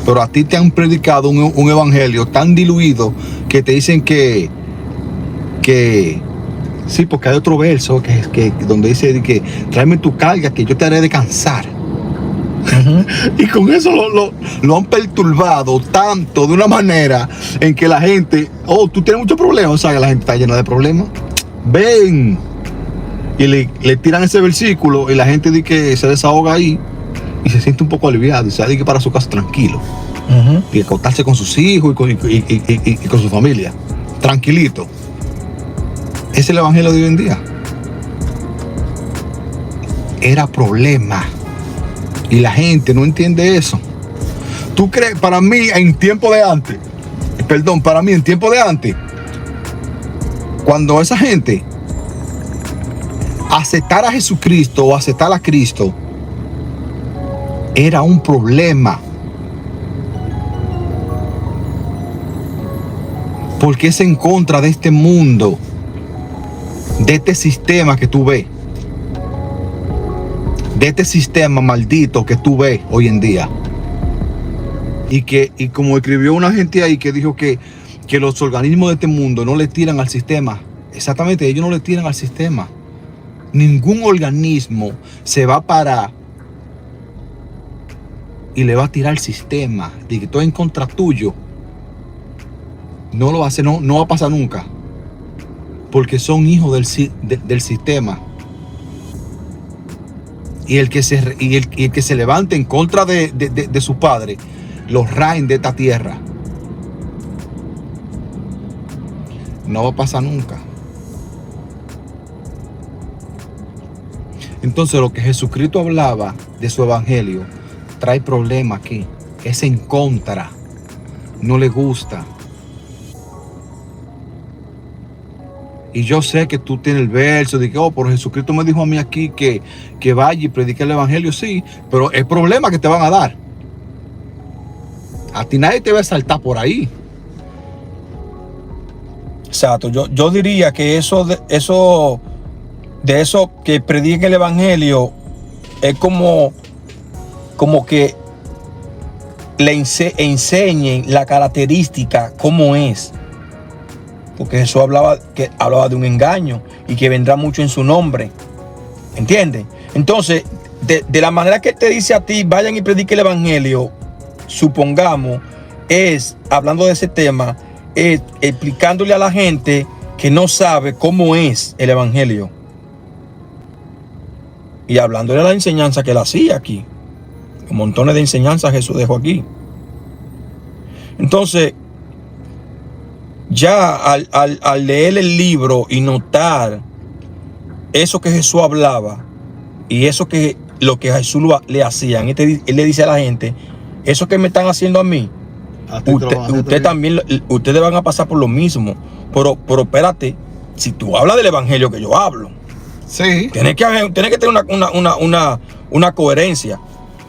Pero a ti te han predicado un evangelio tan diluido que te dicen que sí, porque hay otro verso que donde dice que tráeme tu carga que yo te haré descansar. Uh-huh. Y con eso lo han perturbado tanto de una manera en que la gente, tú tienes muchos problemas, o sea que la gente está llena de problemas. Ven. Y le tiran ese versículo y la gente dice que se desahoga ahí y se siente un poco aliviado y se dice que para su casa tranquilo. Uh-huh. Y acostarse con sus hijos y con su familia. Tranquilito. Es el evangelio de hoy en día. Era problema. Y la gente no entiende eso. ¿Tú crees? Para mí, en tiempo de antes, cuando esa gente aceptara a Jesucristo o aceptar a Cristo, era un problema. Porque es en contra de este mundo, de este sistema que tú ves, de este sistema maldito que tú ves hoy en día. Y como escribió una gente ahí que dijo que los organismos de este mundo no le tiran al sistema. Exactamente, ellos no le tiran al sistema. Ningún organismo se va a parar y le va a tirar al sistema. De que estoy en contra tuyo. No lo hace, no va a pasar nunca. Porque son hijos del sistema. Y el que se levante en contra de su padre, los raen de esta tierra. No va a pasar nunca. Entonces lo que Jesucristo hablaba de su evangelio trae problema aquí. Es en contra. No le gusta. Y yo sé que tú tienes el verso de que, oh, pero Jesucristo me dijo a mí aquí que vaya y predique el evangelio, sí, pero el problema que te van a dar. A ti nadie te va a saltar por ahí. Exacto. Yo diría que eso que prediquen el evangelio es como que enseñen la característica, cómo es. Porque Jesús hablaba de un engaño y que vendrá mucho en su nombre. ¿Entiendes? Entonces, de la manera que te dice a ti, vayan y prediquen el evangelio, supongamos, es, hablando de ese tema, es explicándole a la gente que no sabe cómo es el evangelio. Y hablándole de la enseñanza que él hacía aquí. Montones de enseñanzas Jesús dejó aquí. Entonces, ya al leer el libro y notar eso que Jesús hablaba y eso que lo que Jesús le hacían, él le dice a la gente, eso que me están haciendo a mí, ustedes van a pasar por lo mismo. Pero espérate, si tú hablas del evangelio que yo hablo, sí, tienes que tener una coherencia.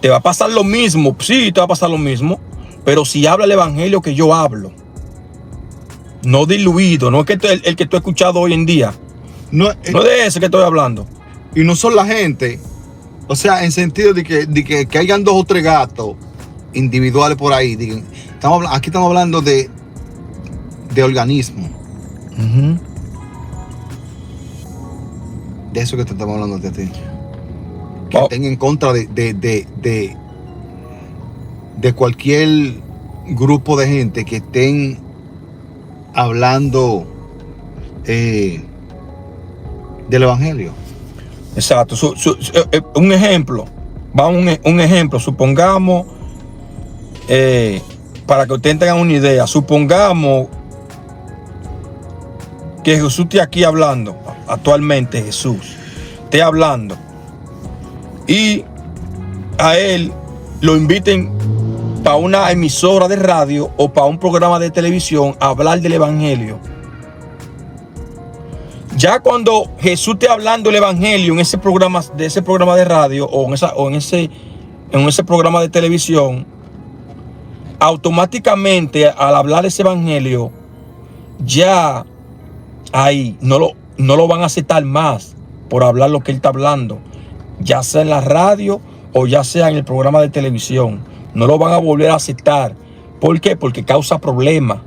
Te va a pasar lo mismo, sí, te va a pasar lo mismo, pero si habla el evangelio que yo hablo, no diluido, no es que el que tú has escuchado hoy en día, no es de ese que estoy hablando. Y no son la gente, o sea, en sentido de que hayan 2 o 3 gatos individuales por ahí. Aquí estamos hablando de organismo. De eso que te estamos hablando de ti. Que estén en contra de cualquier grupo de gente que estén hablando del evangelio. Exacto. Un ejemplo. Un ejemplo. Supongamos, para que ustedes tengan una idea, supongamos que Jesús esté aquí hablando. Actualmente Jesús esté hablando y a él lo inviten para una emisora de radio o para un programa de televisión a hablar del evangelio. Ya cuando Jesús esté hablando del evangelio en ese programa de radio o en ese programa de televisión, automáticamente al hablar ese evangelio, ya ahí no lo van a aceptar más por hablar lo que él está hablando, ya sea en la radio o ya sea en el programa de televisión. No lo van a volver a aceptar. ¿Por qué? Porque causa problemas.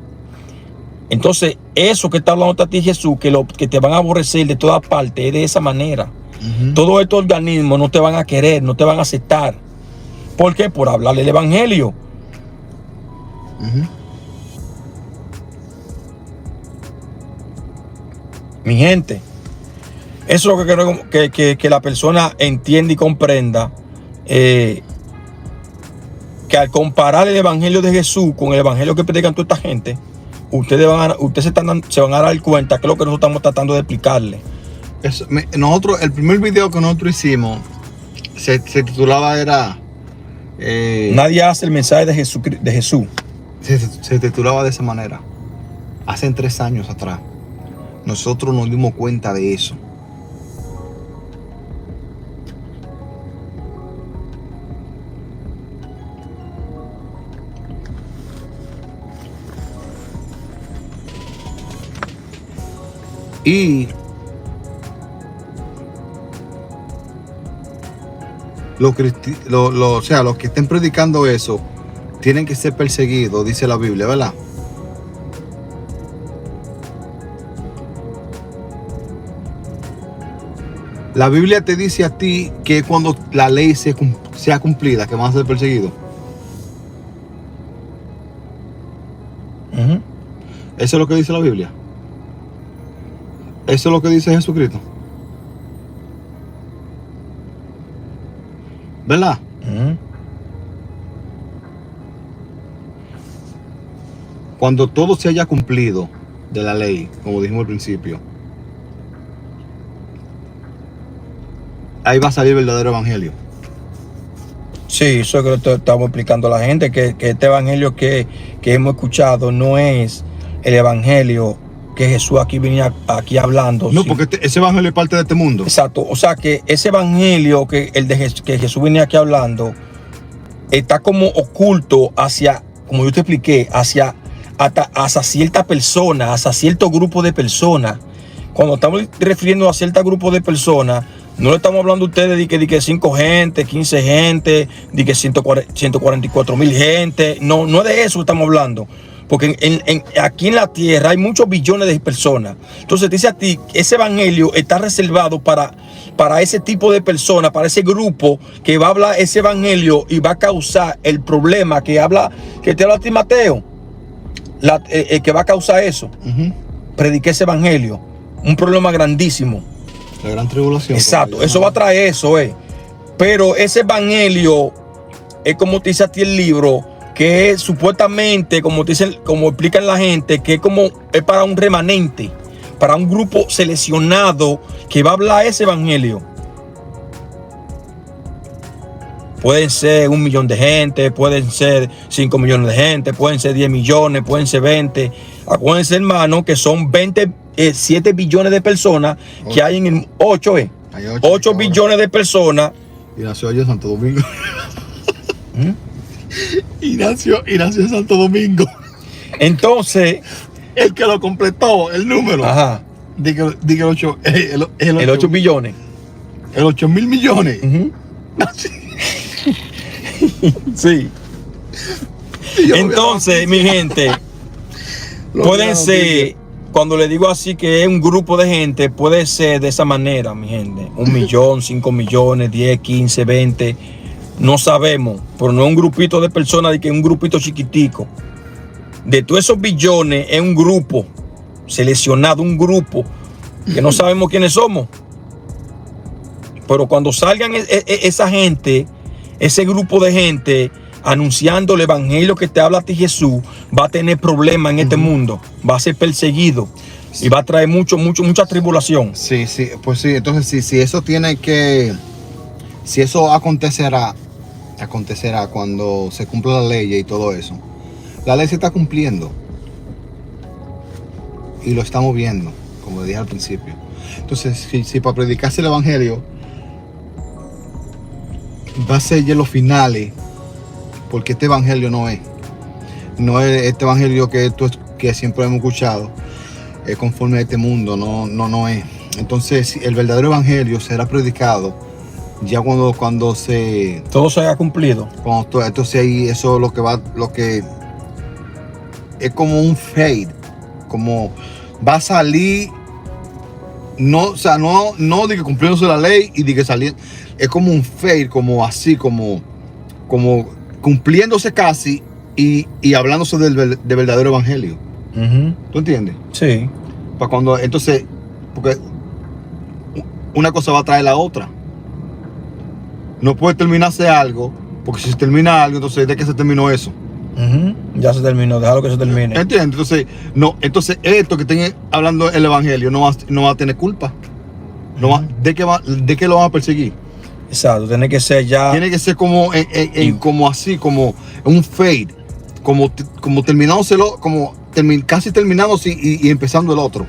Entonces, eso que está hablando a ti Jesús, que te van a aborrecer de todas partes, es de esa manera. Todos estos organismos no te van a querer, no te van a aceptar. ¿Por qué? Por hablarle el evangelio. Mi gente, eso es lo que quiero que la persona entienda y comprenda. Que al comparar el evangelio de Jesús con el evangelio que predican toda esta gente, ustedes se van a dar cuenta que es lo que nosotros estamos tratando de explicarle. El primer video que nosotros hicimos se titulaba Nadie hace el mensaje de Jesús. Se titulaba de esa manera. Hace 3 años atrás. Nosotros nos dimos cuenta de eso. Y los que estén predicando eso tienen que ser perseguidos, dice la Biblia, ¿verdad? La Biblia te dice a ti que cuando la ley sea cumplida, que van a ser perseguidos. Eso es lo que dice la Biblia. Eso es lo que dice Jesucristo. ¿Verdad? Cuando todo se haya cumplido de la ley, como dijimos al principio, ahí va a salir el verdadero evangelio. Sí, eso es lo que estamos explicando a la gente, que este evangelio que hemos escuchado no es el evangelio que Jesús aquí venía aquí hablando. No, sí. porque ese evangelio es parte de este mundo. Exacto, o sea que ese evangelio que Jesús venía aquí hablando está como oculto hacia, como yo te expliqué, hacia cierta persona, hacia cierto grupo de personas. Cuando estamos refiriendo a cierto grupo de personas, no le estamos hablando a ustedes de que 5 gente, 15 gente, de que 144,000 gente. No es de eso que estamos hablando. Porque aquí en la tierra hay muchos billones de personas. Entonces dice a ti, ese evangelio está reservado para ese tipo de personas, para ese grupo que va a hablar ese evangelio y va a causar el problema que te habla a ti Mateo. Que va a causar eso. Prediqué ese evangelio. Un problema grandísimo. La gran tribulación. Exacto, eso va a traer eso, Pero ese evangelio es como te dice a ti el libro, que es supuestamente, como explican la gente, que es para un remanente, para un grupo seleccionado que va a hablar ese evangelio. Pueden ser 1 millón de gente, pueden ser 5 millones de gente, pueden ser 10 millones, pueden ser 20. Acuérdense, hermano, que son 7 billones de personas que hay en el 8, Hay 8 billones de personas. Y nació allá en Santo Domingo. y nació en Santo Domingo. Entonces, el que lo completó, el número. Ajá. Diga el 8. El 8 billones. El 8,000 millones. Sí. Entonces, mi gente, pueden ser, cuando le digo así que es un grupo de gente, puede ser de esa manera, mi gente. 1 millón, 5 millones, 10, 15, 20. No sabemos, pero no es un grupito de personas, de que es un grupito chiquitico. De todos esos billones es un grupo seleccionado, un grupo que no sabemos quiénes somos. Pero cuando salgan esa gente, ese grupo de gente anunciando el evangelio que te habla a ti Jesús, va a tener problemas en este mundo, va a ser perseguido y va a traer mucha tribulación. Sí, pues sí, entonces si eso si eso acontecerá cuando se cumpla la ley y todo eso. La ley se está cumpliendo y lo estamos viendo, como dije al principio. Entonces, si para predicarse el evangelio va a ser ya los finales, porque este evangelio no es este evangelio que siempre hemos escuchado, es conforme a este mundo, no es. Entonces el verdadero evangelio será predicado ya cuando todo se haya cumplido. Entonces ahí eso lo que es como un fade, como va a salir, no de que cumpliéndose la ley y de que salir, es como un fade, como así, como cumpliéndose casi y hablándose del verdadero evangelio. ¿Tú entiendes? Sí. Para cuando, entonces, porque una cosa va a traer la otra. No puede terminarse algo, porque si se termina algo, entonces ¿de qué se terminó eso? Ya se terminó, déjalo que se termine. ¿Entiendes? Entonces esto que estén hablando el evangelio no va a tener culpa. ¿De qué lo van a perseguir? Exacto, tiene que ser ya. Tiene que ser como como así, como un fade, como terminándoselo, casi terminándose y empezando el otro,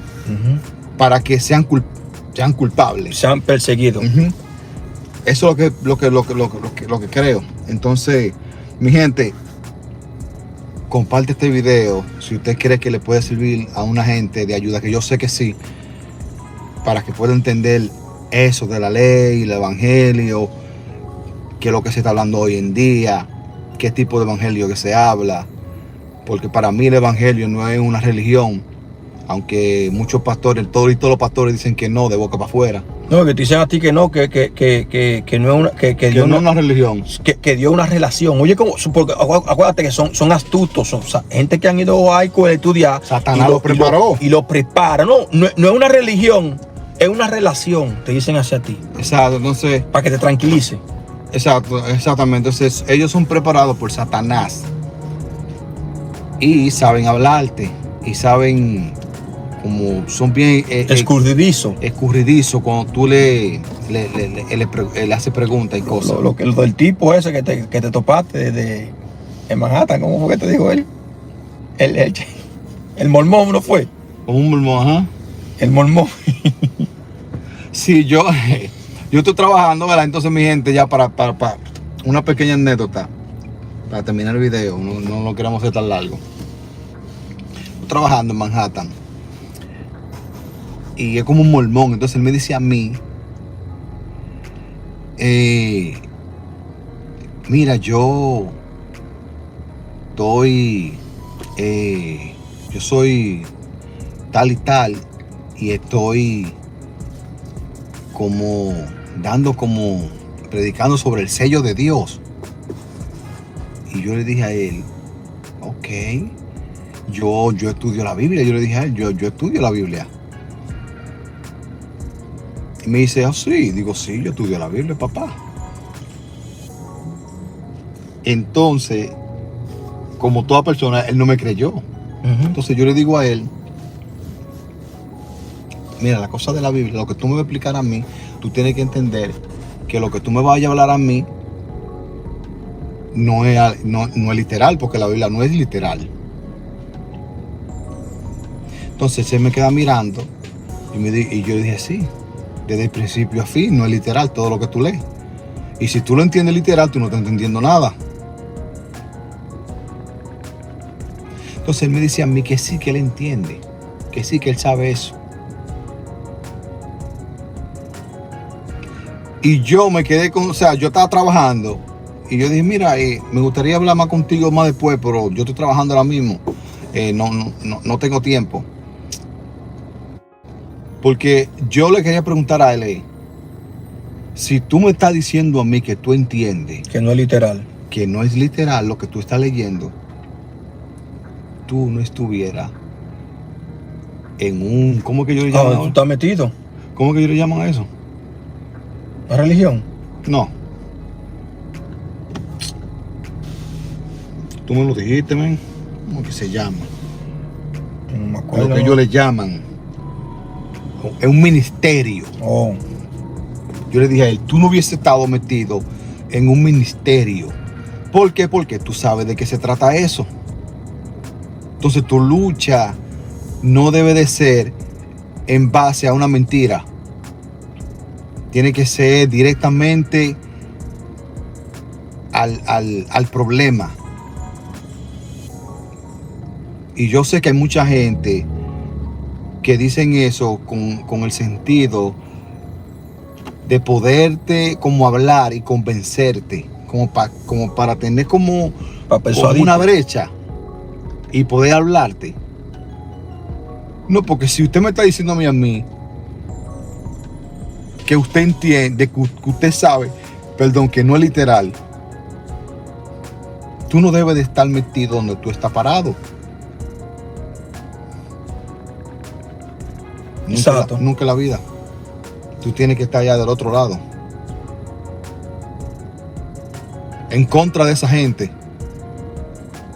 para que sean culpables, sean perseguidos. Eso es lo que creo. Entonces, mi gente, comparte este video si usted cree que le puede servir a una gente de ayuda, que yo sé que sí, para que pueda entender eso de la ley, el evangelio, qué es lo que se está hablando hoy en día, qué tipo de evangelio que se habla, porque para mí el evangelio no es una religión, aunque muchos pastores, todos los pastores dicen que no, de boca para afuera. No, que te dicen a ti que no, que no es una, que Dios no es una religión, que Dios es una relación. Oye, porque acuérdate que son astutos, son gente que han ido a estudiar. Satanás lo preparó y lo prepara. No es una religión, es una relación, te dicen hacia ti. Exacto, entonces, para que te tranquilice. Exactamente. Entonces, ellos son preparados por Satanás y saben hablarte y saben como son bien Escurridizo. escurridizos cuando tú le haces preguntas y cosas. Lo del tipo ese que te topaste en Manhattan, ¿cómo fue que te dijo él? El mormón, ¿no fue? Como un mormón, ajá. El mormón. Sí, yo estoy trabajando, ¿verdad? Entonces, mi gente, ya para una pequeña anécdota, para terminar el video, no lo queremos hacer tan largo. Estoy trabajando en Manhattan y es como un mormón. Entonces él me dice a mí, mira, yo soy tal y tal y estoy como predicando sobre el sello de Dios. Y yo le dije a él, ok, yo estudio la Biblia. Yo le dije a él, yo estudio la Biblia. Y me dice, sí. Digo, sí, yo estudio la Biblia, papá. Entonces, como toda persona, él no me creyó. Entonces yo le digo a él, mira, la cosa de la Biblia, lo que tú me vas a explicar a mí, tú tienes que entender que lo que tú me vayas a hablar a mí no es literal, porque la Biblia no es literal. Entonces él me queda mirando y yo le dije, sí, desde el principio a fin, no es literal todo lo que tú lees. Y si tú lo entiendes literal, tú no estás entendiendo nada. Entonces él me dice a mí que sí, que él entiende, que sí, que él sabe eso. Y yo me quedé yo estaba trabajando y yo dije, mira, me gustaría hablar más contigo más después, pero yo estoy trabajando ahora mismo, no tengo tiempo. Porque yo le quería preguntar a él, si tú me estás diciendo a mí que tú entiendes que no es literal, que no es literal lo que tú estás leyendo, tú no estuvieras en un, ¿cómo que yo le llamo? ¿tú estás metido? ¿Cómo que yo le llaman a eso? ¿La religión? No. Tú me lo dijiste, men. ¿Cómo que se llama? No me acuerdo. Lo que ellos le llaman. Es un ministerio. Oh. Yo le dije a él, tú no hubieses estado metido en un ministerio. ¿Por qué? Porque tú sabes de qué se trata eso. Entonces tu lucha no debe de ser en base a una mentira. Tiene que ser directamente al problema. Y yo sé que hay mucha gente que dicen eso con el sentido de poderte como hablar y convencerte, como para tener como una brecha y poder hablarte. No, porque si usted me está diciendo a mí que usted entiende, que usted sabe, que no es literal, tú no debes de estar metido donde tú estás parado. Nunca en la vida. Tú tienes que estar allá del otro lado. En contra de esa gente.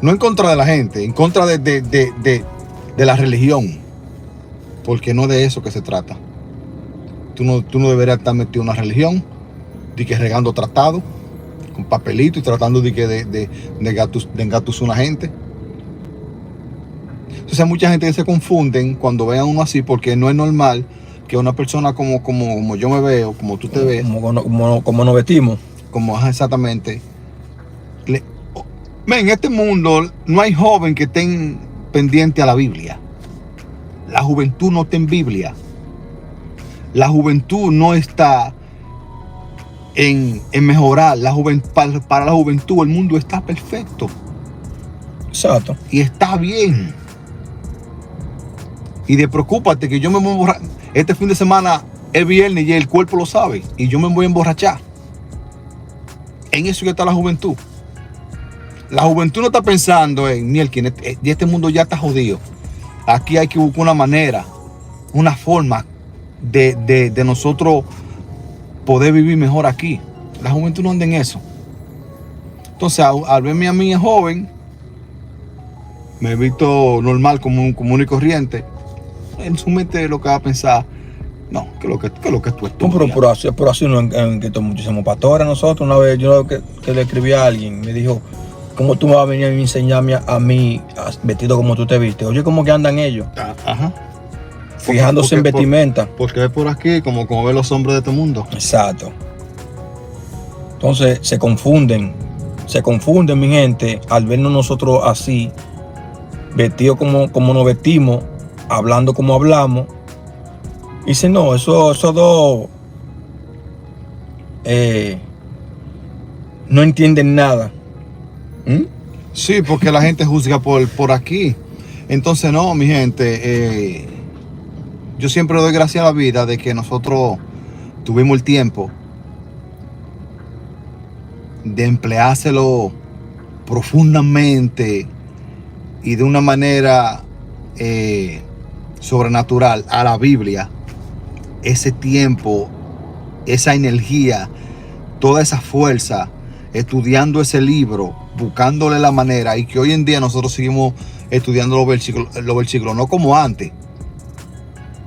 No en contra de la gente, en contra de la religión. Porque no de eso que se trata. Tú no deberías estar metido en una religión, de que regando tratados, con papelito y tratando de engatusar a una gente. Entonces hay mucha gente que se confunden cuando vean uno así, porque no es normal que una persona como yo me veo, como tú te ves, como nos vestimos, como exactamente. En este mundo no hay joven que estén pendiente a la Biblia. La juventud no está en Biblia. La juventud no está en mejorar. Para la juventud el mundo está perfecto. Exacto. Y está bien. Y preocúpate que yo me voy a emborrachar. Este fin de semana es viernes y el cuerpo lo sabe. Y yo me voy a emborrachar. En eso que está la juventud. La juventud no está pensando en este mundo ya está jodido. Aquí hay que buscar una manera, una forma de nosotros poder vivir mejor aquí. La juventud no anda en eso. Entonces, al verme a mí joven, me he visto normal, común y corriente. en su mente lo que va a pensar, no, que lo que tú No, estudias. pero así no han que muchísimos pastores. Nosotros una vez yo que le escribí a alguien, me dijo, ¿cómo tú vas a venir a enseñarme a mí vestido como tú te vistes? Oye, ¿cómo que andan ellos? Ajá. Fijándose en vestimenta. Porque ve por aquí como ven los hombres de este mundo. Exacto. Entonces se confunden, mi gente, al vernos nosotros así, vestidos como nos vestimos, hablando como hablamos. Y dicen, no, esos dos no entienden nada. ¿Mm? Sí, porque la gente juzga por aquí. Entonces, no, mi gente, yo siempre doy gracias a la vida de que nosotros tuvimos el tiempo de empleárselo profundamente y de una manera sobrenatural a la Biblia. Ese tiempo, esa energía, toda esa fuerza, estudiando ese libro, buscándole la manera, y que hoy en día nosotros seguimos estudiando los versículos, no como antes,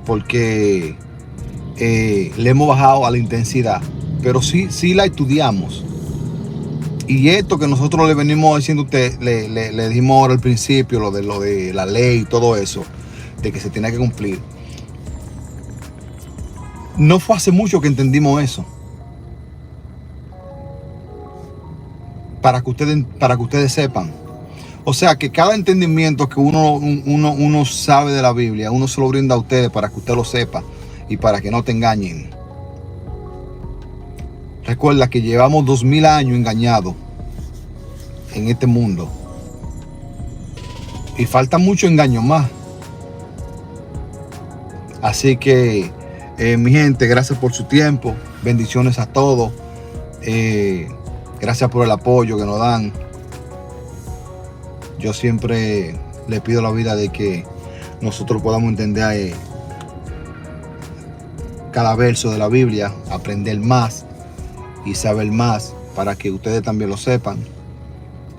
porque le hemos bajado a la intensidad, pero sí la estudiamos. Y esto que nosotros le venimos diciendo a usted, le dijimos ahora al principio, lo de la ley y todo eso, de que se tiene que cumplir. No fue hace mucho que entendimos eso. Para que ustedes sepan. O sea que cada entendimiento que uno sabe de la Biblia, uno se lo brinda a ustedes para que usted lo sepa y para que no te engañen. Recuerda que llevamos 2000 años engañados en este mundo. Y falta mucho engaño más. Así que, mi gente, gracias por su tiempo. Bendiciones a todos. Gracias por el apoyo que nos dan. Yo siempre le pido a la vida de que nosotros podamos entender cada verso de la Biblia, aprender más y saber más para que ustedes también lo sepan.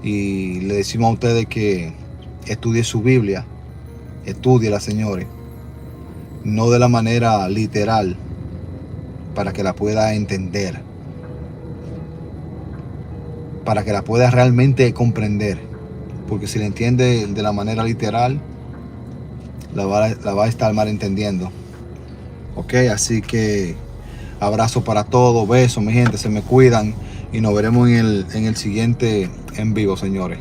Y le decimos a ustedes que estudie su Biblia, estúdiela, señores, no de la manera literal, para que la pueda entender, para que la pueda realmente comprender, porque si la entiende de la manera literal, la va a estar mal entendiendo. Ok, así que abrazo para todos, besos, mi gente, se me cuidan y nos veremos en el siguiente en vivo, señores.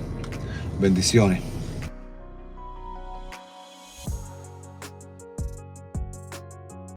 Bendiciones.